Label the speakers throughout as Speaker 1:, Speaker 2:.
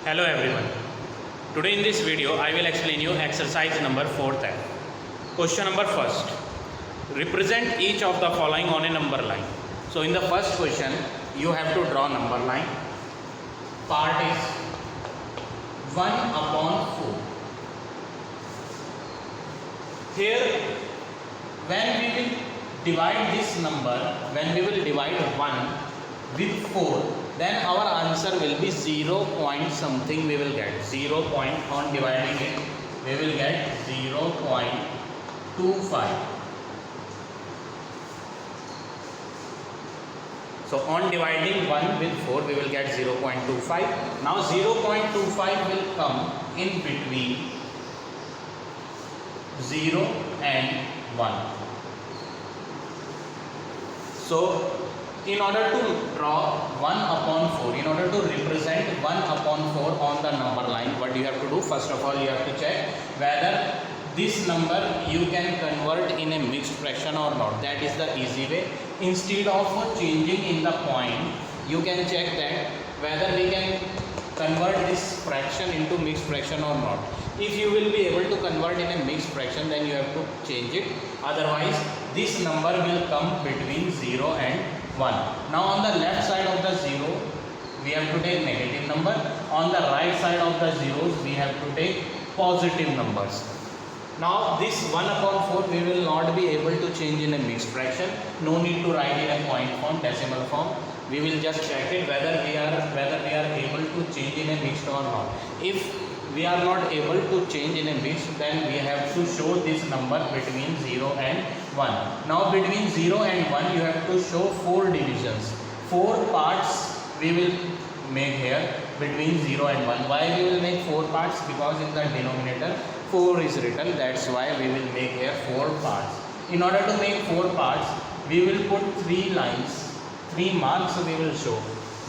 Speaker 1: Hello everyone. Today in this video I will explain you exercise number 4th. Question number first. Represent each of the following on a number line. So in the first question you have to draw number line. Part is 1/4. Here when we will divide this number, when we will divide 1 with 4, then our answer will be 0 point something we will get. 0 point on dividing it we will get 0.25. So on dividing 1 with 4 we will get 0.25. Now 0.25 will come in between 0 and 1. So in order to draw 1/4, in order to represent 1/4 on the number line, what you have to do, first of all you have to check whether this number you can convert in a mixed fraction or not. That is the easy way. Instead of changing in the point, you can check that whether we can convert this fraction into mixed fraction or not. If you will be able to convert in a mixed fraction, then you have to change it. Otherwise this number will come between 0 and 1. Now on the left side of the 0 we have to take negative number. On the right side of the zeros we have to take positive numbers. Now this 1/4 we will not be able to change in a mixed fraction. No need to write in a point form, decimal form. We will just check it whether we are able to change in a mixed or not. If we are not able to change in a mixed, then we have to show this number between 0 and 1. Now between 0 and 1 you have to show 4 divisions. 4 parts we will make here between 0 and 1. Why we will make 4 parts? Because in the denominator 4 is written, that's why we will make here 4 parts. In order to make 4 parts we will put 3 lines, 3 marks we will show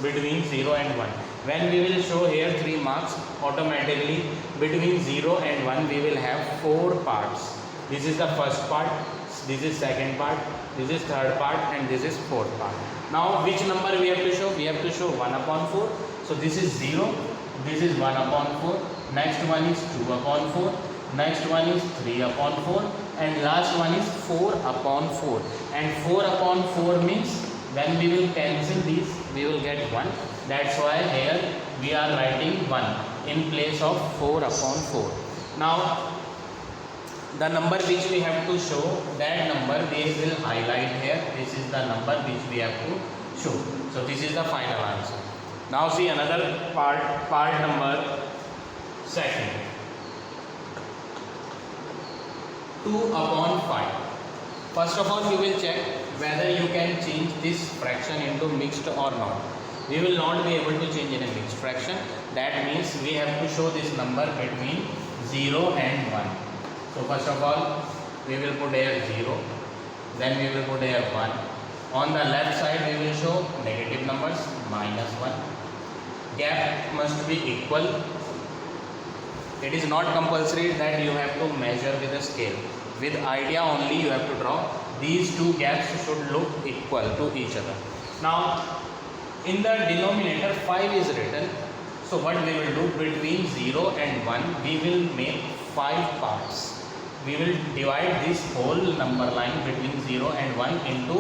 Speaker 1: between 0 and 1. When we will show here 3 marks, automatically between 0 and 1 we will have 4 parts. This is the first part, this is second part, this is third part, and this is fourth part. Now which number we have to show? We have to show 1/4. So this is 0, this is 1/4, next one is 2/4, next one is 3/4, and last one is 4/4. And 4/4 means when we will cancel these we will get 1. That's why here we are writing 1 in place of 4/4. Now the number which we have to show, that number we will highlight here. This is the number which we have to show. So this is the final answer. Now see another part number 2. 2/5. First of all you will check whether you can change this fraction into mixed or not. We will not be able to change in a mixed fraction. That means we have to show this number between 0 and 1. So first of all we will put here 0, then we will put here 1. On the left side we will show negative numbers, -1. Gap must be equal. It is not compulsory that you have to measure with a scale. With idea only you have to draw. These 2 gaps should look equal to each other. Now in the denominator 5 is written. So what we will do, between 0 and 1 we will make 5 parts. We will divide this whole number line between 0 and 1 into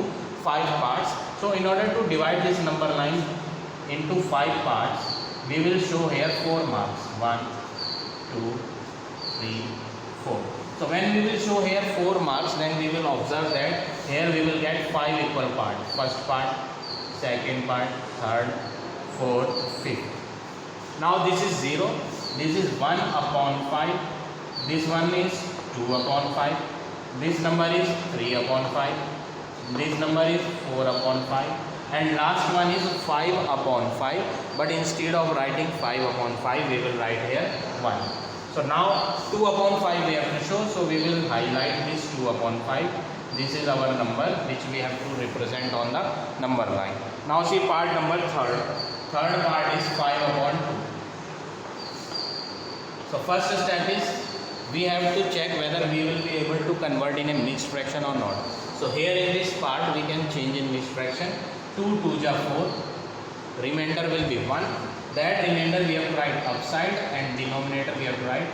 Speaker 1: 5 parts. So in order to divide this number line into 5 parts we will show here 4 marks. 1, 2, 3, 4. So when we will show here 4 marks, then we will observe that here we will get 5 equal parts. First part, second part, third, fourth, fifth. Now this is 0, this is 1/5, this one is 2/5, this number is 3/5, this number is 4/5, and last one is 5/5. But instead of writing 5/5 we will write here 1. So now 2/5 we have to show, so we will highlight this 2/5. This is our number which we have to represent on the number line. Now see part number 3rd. Third part is 5/2. So first step is we have to check whether we will be able to convert in a mixed fraction or not. So here in this part we can change in mixed fraction. 2 2s are 4, remainder will be 1. that remainder we have to write upside and denominator we have to write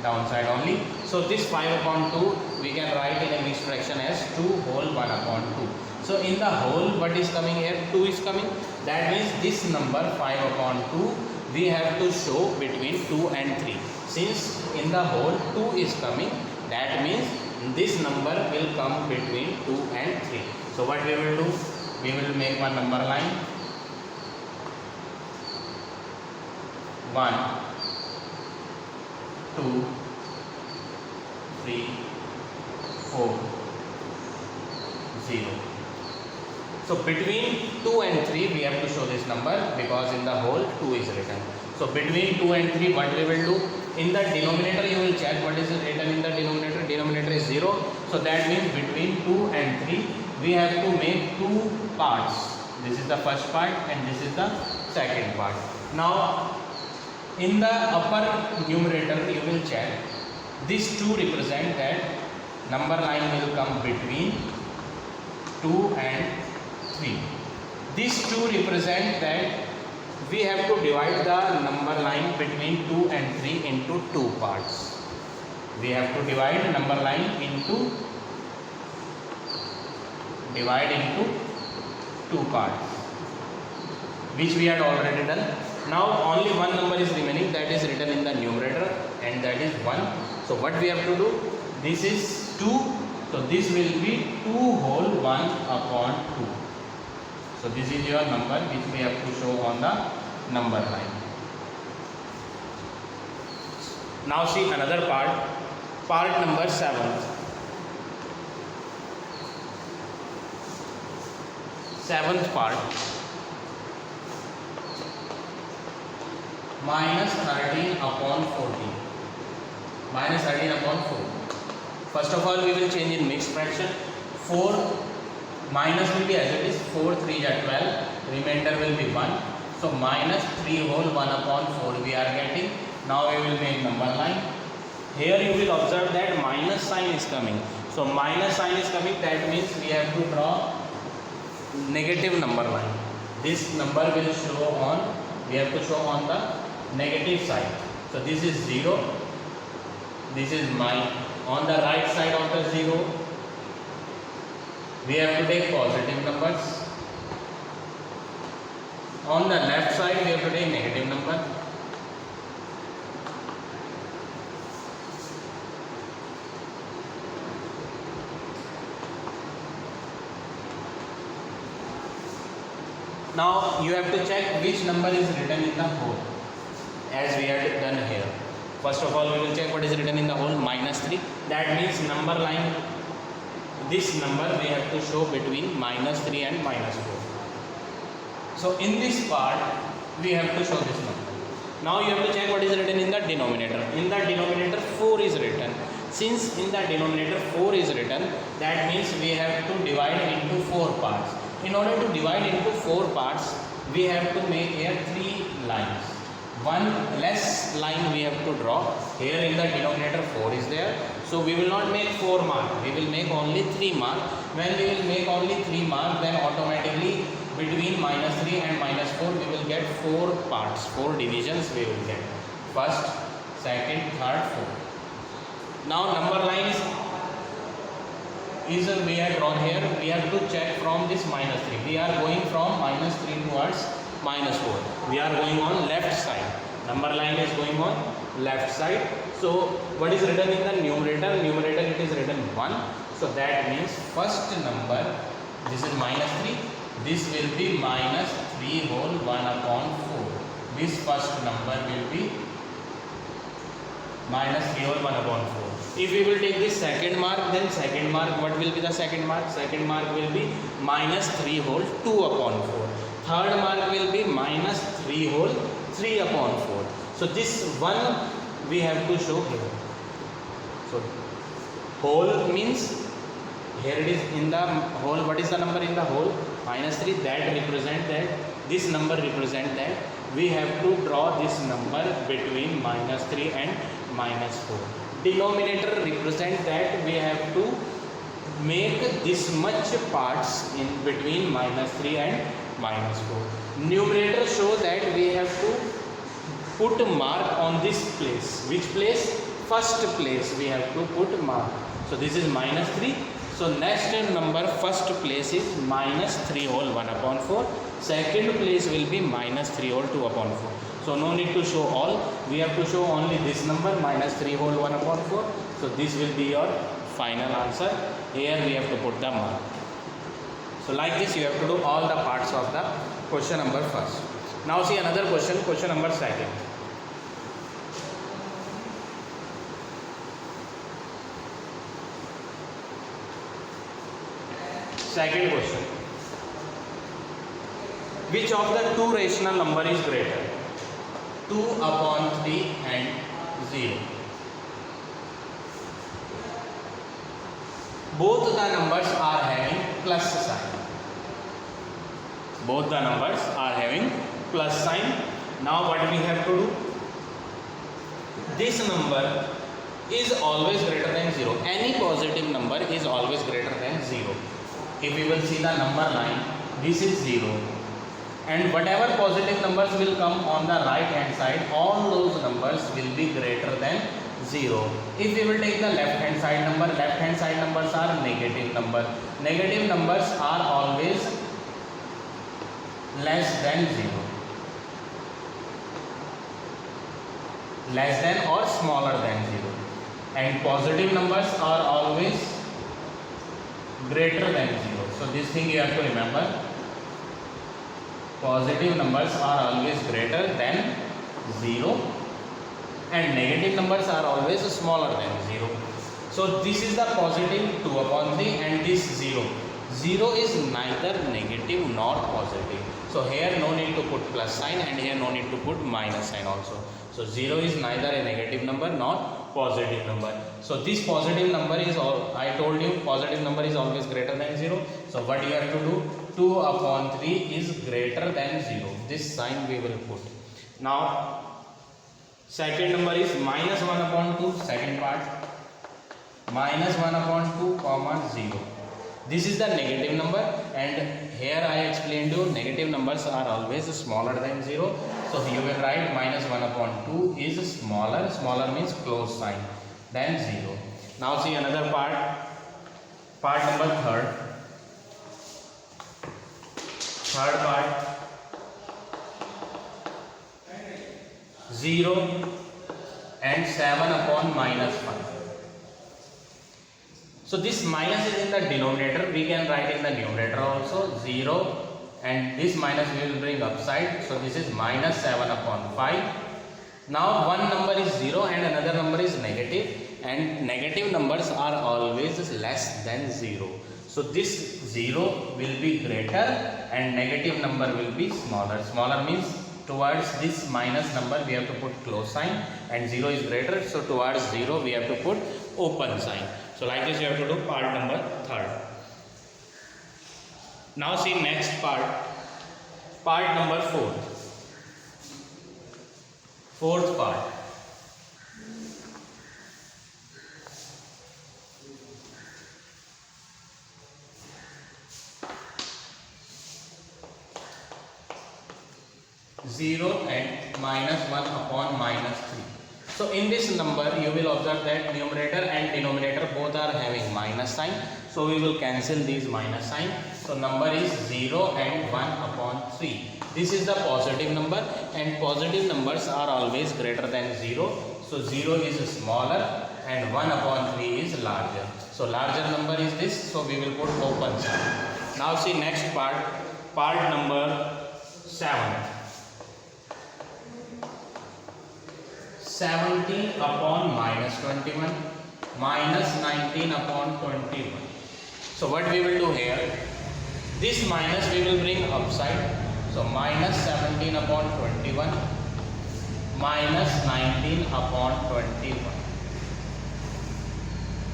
Speaker 1: downside only. So this 5 upon 2 we can write in a mixed fraction as 2 whole 1 upon 2. So in the whole what is coming here? 2 is coming. That means this number 5 upon 2 we have to show between 2 and 3. Since in the whole 2 is coming, that means this number will come between 2 and 3. So what we will do? We will make one number line. 1, 2, 3, 4, 0. So between 2 and 3 we have to show this number because in the whole 2 is written. So between 2 and 3 what we will do? In the denominator you will check what is written in the denominator. Denominator is 0. So that means between 2 and 3 we have to make 2 parts. This is the first part and this is the second part. Now in the upper numerator you will check these 2 represent that number line will come between 2 and 3. These 2 represent that we have to divide the number line between 2 and 3 into 2 parts. We have to divide number line into 2 parts, which we had already done. Now only one number is remaining, that is written in the numerator, and that is 1. So what we have to do? This is 2. So this will be 2 whole 1 upon 2. So this is your number which we have to show on the number line. Now see another part number 7. Seventh part. Minus 13 upon 14. Minus 13 upon 4. First of all we will change in mixed fraction. 4 minus will be as it is. 4 3 are 12. Remainder will be 1. So minus 3 whole 1 upon 4 we are getting. Now we will make number line. Here you will observe that minus sign is coming. So minus sign is coming, that means we have to draw negative number line. This number will show on, we have to show on the negative side. So this is 0. This is on the right side of the 0 we have to take positive numbers. On the left side we have to take negative number. Now you have to check which number is written in the whole, as we had done here. First of all we will check what is written in the whole, minus 3. That means number line, this number we have to show between minus 3 and minus 4. So in this part we have to show this number. Now you have to check what is written in the denominator. In the denominator 4 is written. Since in the denominator 4 is written, that means we have to divide into 4 parts. In order to divide into 4 parts, we have to make here 3 lines. One less line we have to draw. Here in the denominator 4 is there. So we will not make 4 mark. We will make only 3 mark. When we will make only 3 mark, then automatically between minus 3 and minus 4 we will get 4 parts. 4 divisions we will get. First, second, third, fourth. Now number line is we have drawn here. We have to check from this minus 3. We are going from minus 3 towards minus 4. We are going on left side. Number line is going on left side. So what is written in the numerator? Numerator it is written 1. So that means first number, this is minus 3. This will be minus 3 whole 1 upon 4. This first number will be minus 3 whole 1 upon 4. If we will take this second mark, then second mark, what will be the second mark? Second mark will be minus 3 whole 2 upon 4. Third mark will be minus 3 whole 3 upon 4. So this one we have to show here. So whole means here it is in the whole. What is the number in the whole? Minus 3. That represent that. This number represent that. We have to draw this number between minus 3 and minus 4. Denominator represent that we have to make this much parts in between minus 3 and minus 4. Numerator show that we have to put mark on this place. Which place? First place we have to put mark. So this is minus 3. So next number first place is minus 3 whole 1 upon 4. Second place will be minus 3 whole 2 upon 4. So no need to show all. We have to show only this number minus 3 whole 1 upon 4. So this will be your final answer. Here we have to put the mark. So like this you have to do all the parts of the question number first. Now see another question, question number second. Second question. Which of the two rational number is greater? 2 upon 3 and 0. Both the numbers are having plus sign. Both the numbers are having plus sign. Now what we have to do? This number is always greater than 0. Any positive number is always greater than 0. If we will see the number line, this is 0. And whatever positive numbers will come on the right hand side, all those numbers will be greater than 0. If we will take the left hand side numbers are negative number. Negative numbers are always less than 0. Less than or smaller than 0. And positive numbers are always greater than 0. So this thing you have to remember. Positive numbers are always greater than 0 and negative numbers are always smaller than 0. So this is the positive 2 upon 3 and this 0. 0 is neither negative nor positive. So here no need to put plus sign and here no need to put minus sign also. So 0 is neither a negative number nor positive number. So this positive number is all, I told you positive number is always greater than 0. So what you have to do? 2 upon 3 is greater than 0. This sign we will put. Now second number is minus 1 upon 2, second part. Minus 1 upon 2 comma 0. This is the negative number and here I explained you negative numbers are always smaller than 0. So you will write minus 1 upon 2 is smaller. Smaller means close sign than 0. Now see another part. Part number third. Third part. 0 and 7 upon minus 5. So this minus is in the denominator. We can write in the numerator also 0 and this minus we will bring upside. So this is minus 7 upon 5. Now one number is 0 and another number is negative and negative numbers are always less than 0. So this 0 will be greater and negative number will be smaller. Smaller means towards this minus number we have to put close sign and 0 is greater. So towards 0 we have to put open sign. So like this you have to do part number third. Now see next part. Part number 4. Fourth part. Zero and minus 1 upon minus 3. So in this number you will observe that numerator and denominator both are having minus sign. So we will cancel these minus sign. So number is 0 and 1 upon 3. This is the positive number and positive numbers are always greater than 0. So 0 is smaller and 1 upon 3 is larger. So larger number is this. So we will put open sign. Now see next part. Part number 7. 17 upon minus 21 minus 19 upon 21. So what we will do here, this minus we will bring upside. So minus 17 upon 21 minus 19 upon 21.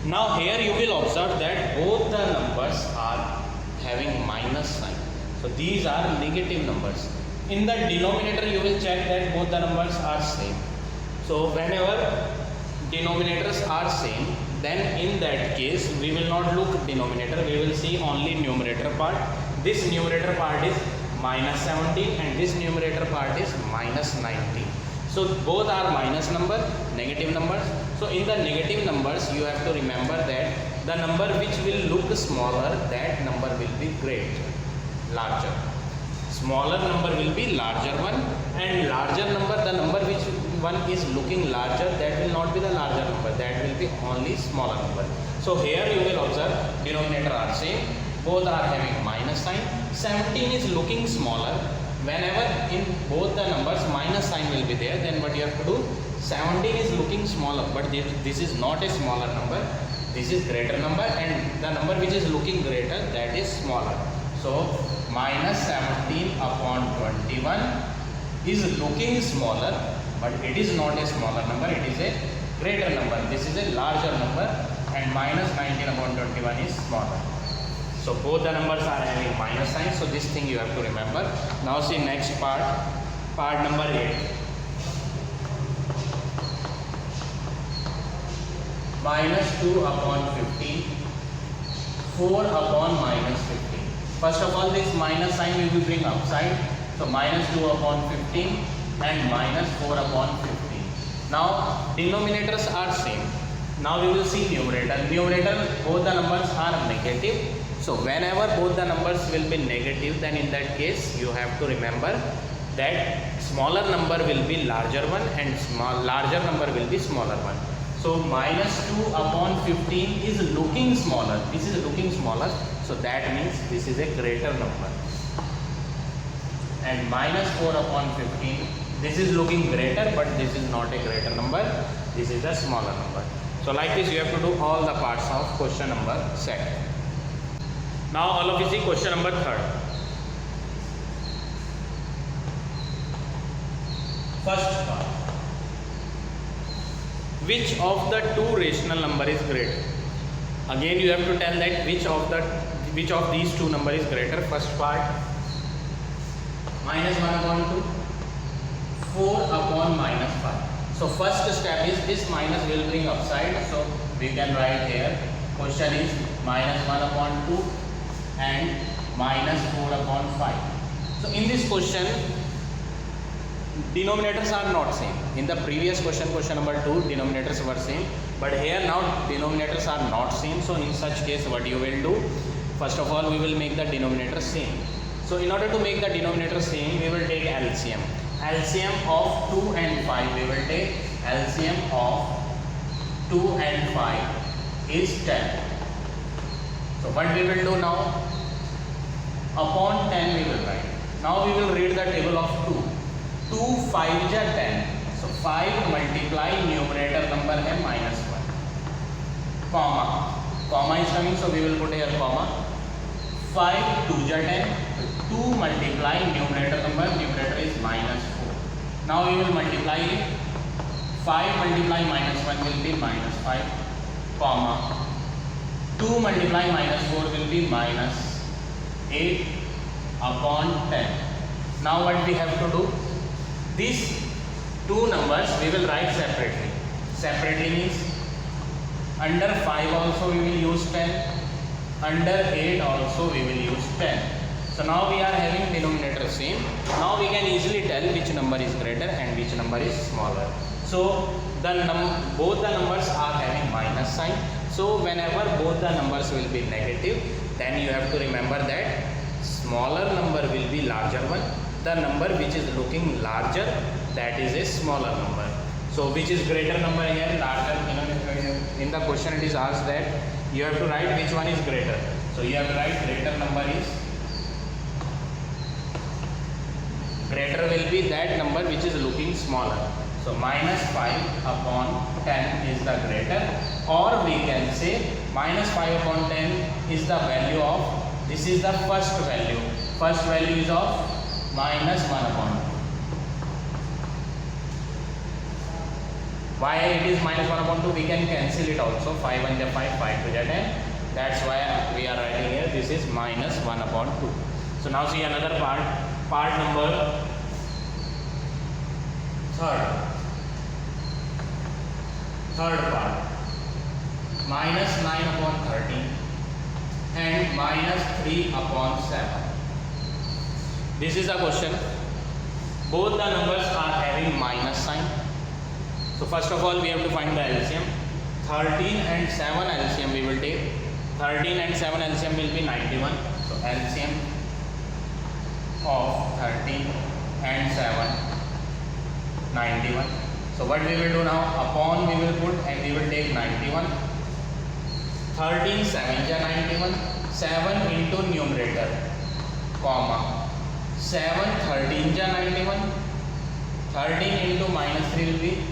Speaker 1: Now here you will observe that both the numbers are having minus sign. So these are negative numbers. In the denominator you will check that both the numbers are same. So whenever denominators are same, then in that case we will not look denominator, we will see only numerator part. This numerator part is minus 17 and this numerator part is minus 19. So both are minus number, negative numbers. So in the negative numbers, you have to remember that the number which will look smaller, that number will be larger. Smaller number will be larger one, and larger number, the number which one is looking larger, that will not be the larger number, that will be only smaller number. So here you will observe denominator are same, both are having minus sign. 17 is looking smaller. Whenever in both the numbers minus sign will be there, then what you have to do, 17 is looking smaller, but this is not a smaller number, this is greater number, and the number which is looking greater, that is smaller. So minus 17 upon 21 is looking smaller, but it is not a smaller number, it is a greater number. This is a larger number, and minus 19 upon 21 is smaller. So both the numbers are having minus sign, so this thing you have to remember. Now see next part, part number 8. Minus 2 upon 15, 4 upon minus 15. First of all, this minus sign we will bring upside. So minus 2 upon 15 and minus 4 upon 15. Now denominators are same. Now we will see numerator. Numerator, both the numbers are negative. So whenever both the numbers will be negative, then in that case you have to remember that smaller number will be larger one and larger number will be smaller one. So minus 2 upon 15 is looking smaller. This is looking smaller. So that means this is a greater number. And minus 4 upon 15, this is looking greater, but this is not a greater number. This is a smaller number. So like this you have to do all the parts of question number 2. Now all of you see question number 3. First part. Which of the two rational number is greater? Again you have to tell that which of these two number is greater. First part, minus 1 upon 2, 4 upon minus 5. So first step is this minus will bring upside. So we can write here, question is minus 1 upon 2 and minus 4 upon 5. So in this question, denominators are not same. In the previous question, question number 2, denominators were same, but here now denominators are not same. So in such case what you will do, first of all we will make the denominator same. So in order to make the denominator same, we will take LCM. LCM of 2 and 5, we will take LCM of 2 and 5 is 10. So what we will do now, upon 10 we will write. Now we will read the table of 2. 2 5 is 10. So 5 multiply numerator number है minus 1. Comma. Comma is coming, so we will put here comma. 5 2 is 10. 2 multiply numerator is minus 4. Now we will multiply it. 5 multiply minus 1 will be minus 5, comma. 2 multiply minus 4 will be minus 8 upon 10. Now what we have to do? These two numbers we will write separately. Separately means under 5 also we will use 10. Under 8 also we will use 10. So now we are having denominator same. Now we can easily tell which number is greater and which number is smaller. So both the numbers are having minus sign. So whenever both the numbers will be negative, then you have to remember that smaller number will be larger one. The number which is looking larger, that is a smaller number. So which is greater number here? Larger. In the question it is asked that you have to write which one is greater. So you have to write greater number is, greater will be that number which is looking smaller. So minus 5 upon 10 is the greater, or we can say minus 5 upon 10 is the value of, this is the first value. First value is of minus 1 upon 2. Why it is minus 1 upon 2? We can cancel it also. 5 1 is 5, 5 2 is 10. That's why we are writing here this is minus 1 upon 2. So now see another part. Part number 3rd. Third part. Minus 9 upon 13 and minus 3 upon 7. This is the question. Both the numbers are having having minus sign. So first of all we have to find the LCM. 13 and 7 LCM we will take. 13 and 7 LCM will be 91. So LCM of 13 and 7, 91. So what we will do now, upon we will put and we will take 91. 13 7 ja 91, 7 into numerator, comma 7 13 ja 91, 13 into minus 3 will be,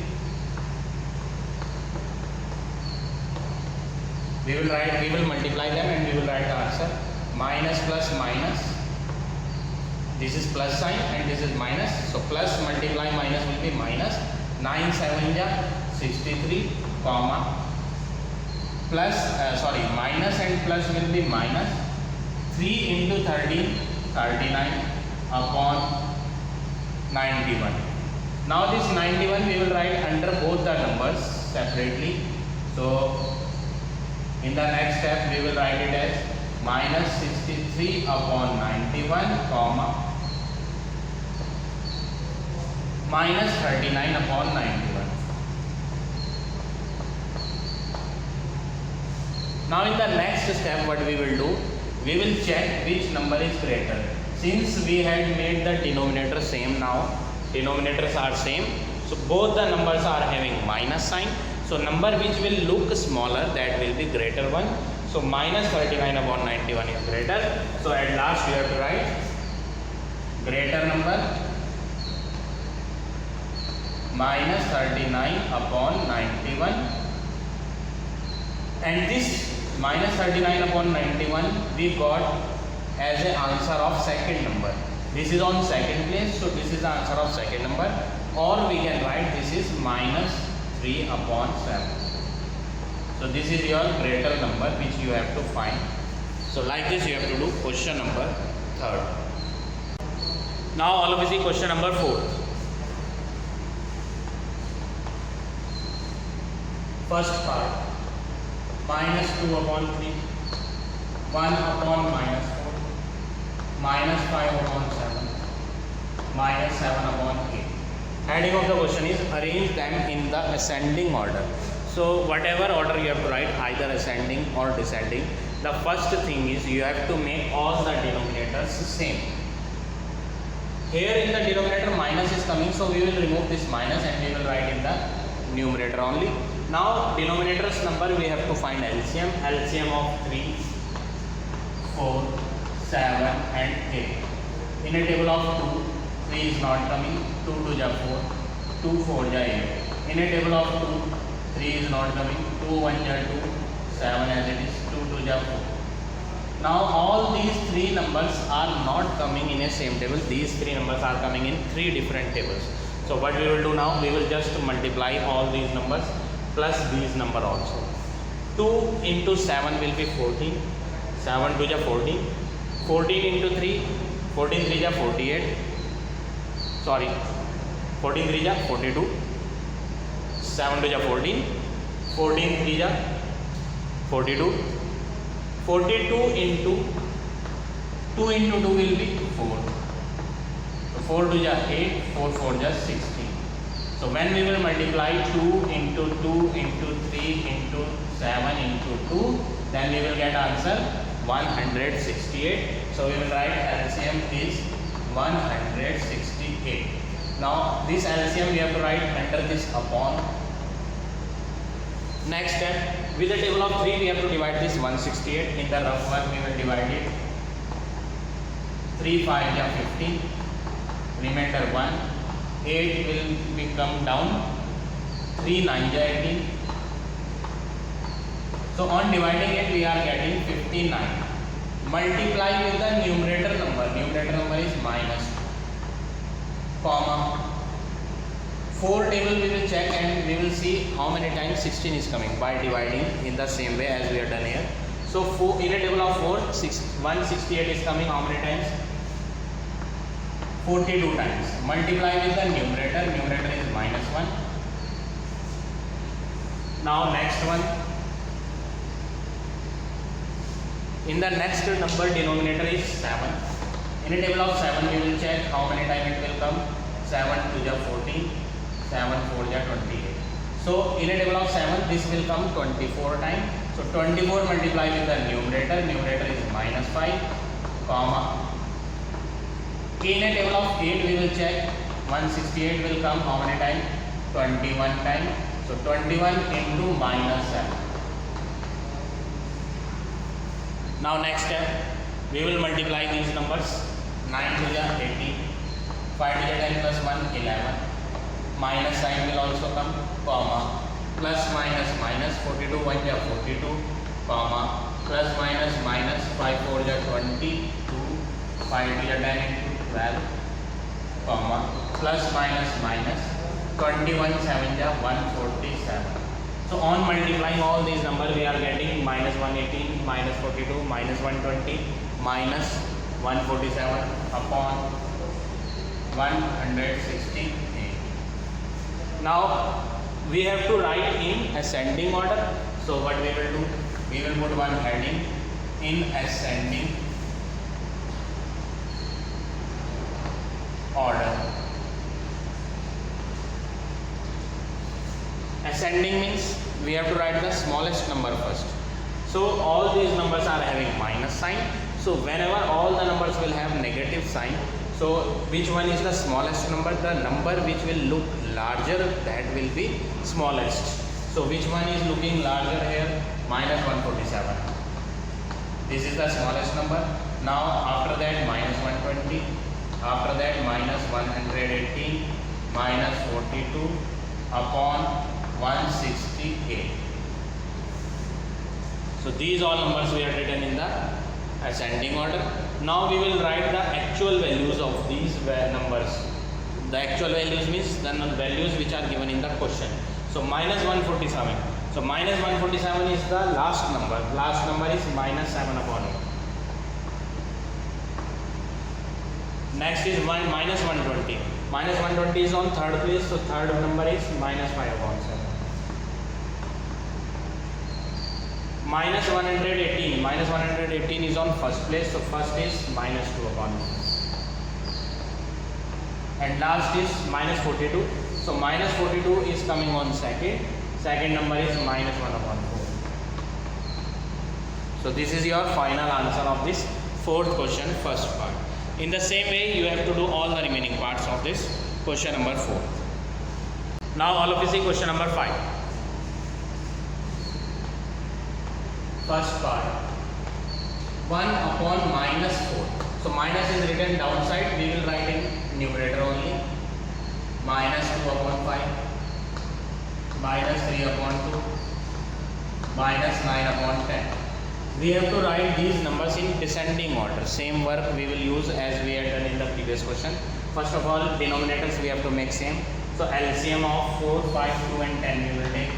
Speaker 1: we will multiply them and we will write the answer. Minus plus minus, this is plus sign and this is minus, so plus multiply minus will be minus. 9 7 ja 63, comma plus minus and plus will be minus. 3 into 13 39 upon 91. Now this 91 we will write under both the numbers separately. So in the next step we will write it as minus 63 upon 91, comma minus 39 upon 91. Now in the next step what we will do, we will check which number is greater. Since we had made the denominator same, now denominators are same, so both the numbers are having minus sign. So number which will look smaller, that will be greater one. So minus 39 upon 91 is greater. So at last you have to write greater number minus 39 upon 91, and this minus 39 upon 91 we got as an answer of second number. This is on second place, so this is the answer of second number, or we can write this is minus 3 upon 7. So this is your greater number which you have to find. So like this you have to do question number 3rd. Now all of us see question number 4th. First part, minus 2 upon 3, 1 upon minus 4, minus 5 upon 7, minus 7 upon 8. Heading of the question is arrange them in the ascending order. So whatever order you have to write, either ascending or descending, the first thing is you have to make all the denominators same. Here in the denominator minus is coming, so we will remove this minus and we will write in the numerator only. Now denominators number we have to find LCM. LCM of 3, 4, 7 and 8. In a table of 2, 3 is not coming, 2 2 ja 4, 2 4 ja 8. In a table of 2, 3 is not coming, 2 1 ja 2, 7 as it is, 2 2 ja 4. Now all these three numbers are not coming in a same table. These three numbers are coming in three different tables. So what we will do now, we will just multiply all these numbers plus these number also. 2 into 7 will be 14, 7 2 ja 14, 14 into 3, 14 3 ja 48, sorry 14 3 ja 42, 7 2 ja 14, 14 3 ja 42, 42 into 2 into 2 will be 4, so 4 2 ja 8, 4 4 ja 16. So when we will multiply 2 into 2 into 3 into 7 into 2, then we will get answer 168. So we will write LCM is 168. Now this LCM we have to write under this upon. Next step, with the table of 3 we have to divide this 168. In the rough one we will divide it. 3 5 ja 15, remainder 1. 8 will become down, 3 9 ja 18. So on dividing it we are getting 59. Multiply with the numerator number is minus 2, comma 4 table we will check and we will see how many times 16 is coming by dividing in the same way as we have done here. So in a table of 4, 168 is coming how many times? 42 times. Multiply with the numerator is minus 1. Now next one, in the next number denominator is 7. In a table of 7 we will check how many times it will come. 7 2 ja 14, 7 4 ja 28. So in a table of 7 this will come 24 times. So 24 multiply with the numerator. Numerator is minus 5, comma. In a table of 8 we will check 168 will come how many times? 21 times. So 21 into minus 7. Now next step, we will multiply these numbers. 9 to the 18, 5 to the 10 plus 1 11. Minus sign will also come, comma. Plus minus minus 42 1 ja 42, comma. Plus minus minus 5 4 ja 22, 5 to the 10 into 12, comma. Plus minus minus 21 7 ja 147. So on multiplying all these numbers we are getting minus 118, minus 42, minus 120, minus 147 upon 168. Now we have to write in ascending order. So what we will do? We will put one heading in ascending order. Ascending means we have to write the smallest number first. So all these numbers are having minus sign. So whenever all the numbers will have negative sign, so which one is the smallest number? The number which will look larger, that will be smallest. So which one is looking larger here? Minus 147. This is the smallest number. Now after that minus 120. After that minus 118, minus 42 upon 168. So these all numbers we have written in the ascending order. Now we will write the actual values of these numbers. The actual values means the values which are given in the question. So minus 147. So minus 147 is the last number. Last number is minus 7 upon 8. Next is minus 120. Minus 120 is on third place. So third number is minus 5 upon 7. Minus 118. Minus 118 is on first place. So first is minus 2 upon 1. And last is minus 42. So minus 42 is coming on second. Second number is minus 1 upon 4. So this is your final answer of this fourth question, first part. In the same way, you have to do all the remaining parts of this question number 4. Now all of you see question number 5. First part, 1 upon minus 4. So minus is written downside, we will write in numerator only. Minus 2 upon 5, minus 3 upon 2, minus 9 upon 10. We have to write these numbers in descending order. Same work we will use as we had done in the previous question. First of all, denominators we have to make same. So LCM of 4, 5, 2 and 10 we will take.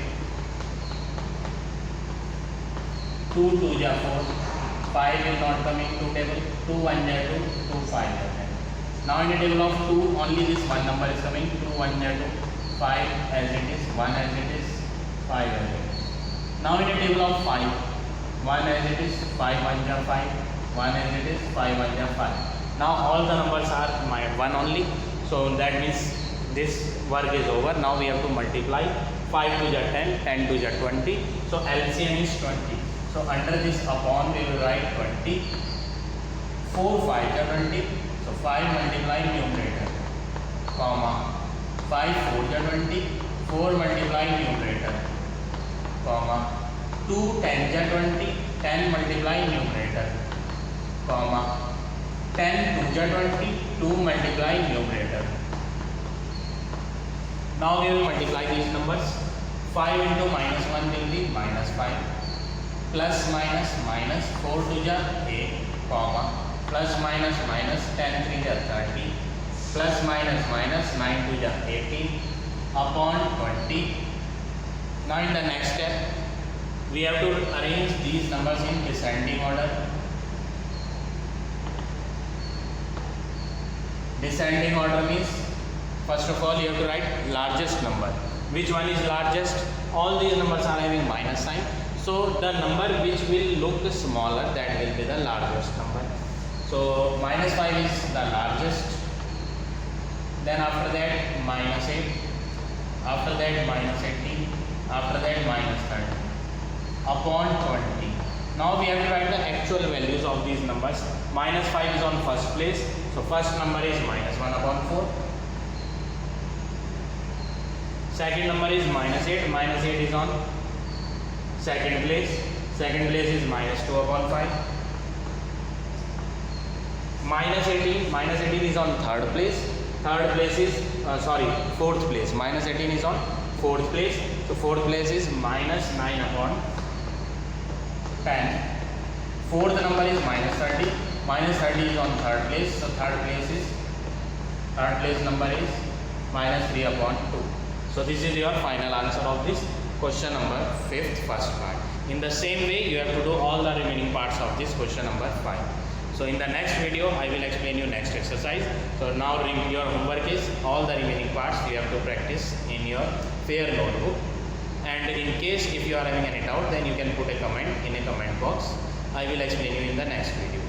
Speaker 1: 2 2 ja 4, 5 will not come into table, 2 1 ja 2, 2 5 ja 10. Now in the table of 2 only this one number is coming, 2 1 ja 2, 5 as it is, 1 as it is, 5 as it is. Now in the table of 5, 1 as it is, 5 1 ja 5, 1 as it is, 5 1 ja 5. Now all the numbers are 1 only, so that means this work is over. Now we have to multiply. 5 2 ja 10, 10 2 ja 20, so LCM is 20. So under this upon we will write 20, 4 5 ja 20, so 5 multiply numerator, comma, 5 4 ja 20, 4 multiply numerator, comma, 2 10 ja 20, 10 multiply numerator, comma, 10 2 ja 20, 2 multiply numerator. Now we will multiply these numbers. 5 into minus 1 will be minus 5, plus minus minus 4 2 ja 8, comma, plus minus minus 10 3 ja 30, plus minus minus 9 2 ja 18 upon 20. Now in the next step we have to arrange these numbers in descending order. Descending order means first of all you have to write largest number. Which one is largest? All these numbers are having minus sign. So the number which will look smaller, that will be the largest number. So minus 5 is the largest. Then after that minus 8, after that minus 18, after that minus 30 upon 20. Now we have to write the actual values of these numbers. Minus 5 is on first place, so first number is minus 1 upon 4. Second number is minus 8. Minus 8 is on second place. Second place is minus 2 upon 5. Minus 18. Minus 18 is on third place. Third place is fourth place. Minus 18 is on fourth place. So fourth place is minus 9 upon 10. Fourth number is minus 30. Minus 30 is on third place. So third place number is minus 3 upon 2. So this is your final answer of this question number 5th first part. In the same way you have to do all the remaining parts of this question number 5. So in the next video I will explain you next exercise. So now your homework is all the remaining parts you have to practice in your fair notebook. And in case if you are having any doubt, then you can put a comment in a comment box. I will explain you in the next video.